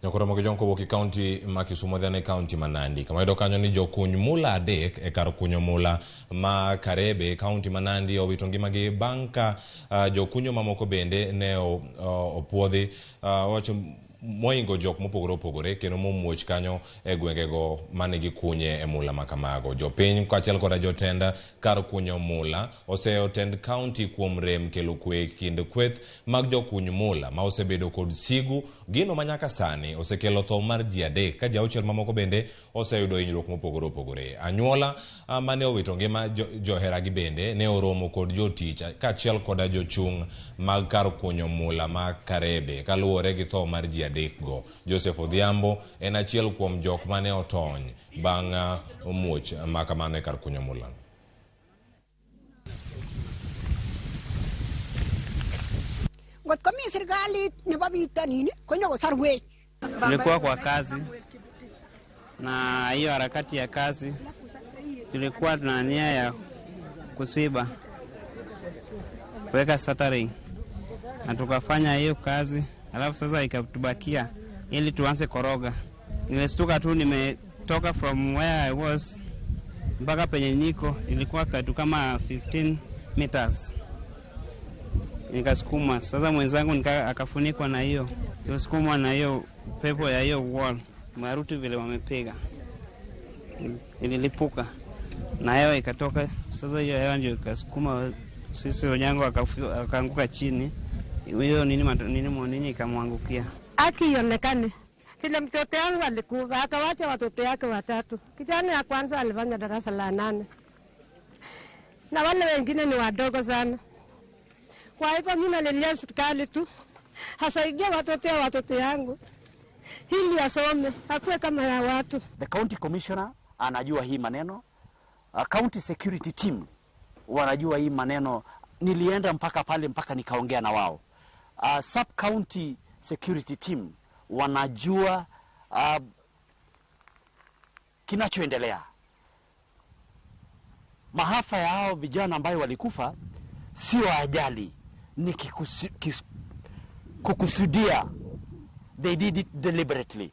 Nyakoro mogi jonko woki county ma Kisumu dhane county ma Nandi. Kama ido kanyo ni jokuny mula adek e kar kunyo mula ma Karebe county ma Nandi owito ngimagi bang' ka jokunyo mamoko bende ne opuodhi wacho moingo jok mopogore opogore kendo momuoch kanyo e gwengego mane gikunye e mula makamago. Jopiny kaachiel koda jotenda kar kunyo mula oseotend county kuom rem kelo kwe kind kweth mag jokuny mula ma osebedo kod sigu gino manyaka sani osekelo tho mar ji adek ka ji auchiel mamoko bende oseyudo hinyruok mopogore opogore. Anyuola mane owito ngima joheragi bende ne oromo kod jotich kaachiel koda jochung' mag kar kunyo mula ma Karebe kaluwore gi tho mar ji adek go. Joseph Odhiambo en achiel kuom jok mane otony bang' muoch makamano e kar kunyo mula. Ngot kami serikali nebo bitonin konyo kosarwech. Tulikuwa kwa kazi na hiyo harakati ya kazi tulikuwa tuna nia ya kusiba kuweka satering na tukafanya hiyo kazi, alafu sasa ikatubakia ili tuanze koroga. Nilistuka tu nimetoka from where I was mpaka penye niko ilikuwa katu kama 15 meters. Nikasukuma. Sasa mwenzangu akafunikwa na hiyo. Tulisukumwa na hiyo pepo ya hiyo wall. Maruti vile wamepiga. Ililipuka. Na hewa ikatoka. Sasa hiyo hewa ndio ikasukuma sisi wanyango akaanguka chini. Hiyo nini ikamwangukia. Akionekane. Kile mtoto wangu alikufa akawacha watoto yake watatu. Kijana ya kwanza alifanya darasa la 8. Na wale wengine ni wadogo sana. Kwa hivyo mimi nalilia serikali tu hasaidia watoto yangu ili asome akuwe kama ya watu. The county commissioner anajua hii maneno, county security team wanajua hii maneno. Nilienda mpaka pale mpaka nikaongea na wao. Sub county security team wanajua kinachoendelea. Maafa ya hao vijana ambao walikufa sio ajali, ni kukusudia. They did it deliberately.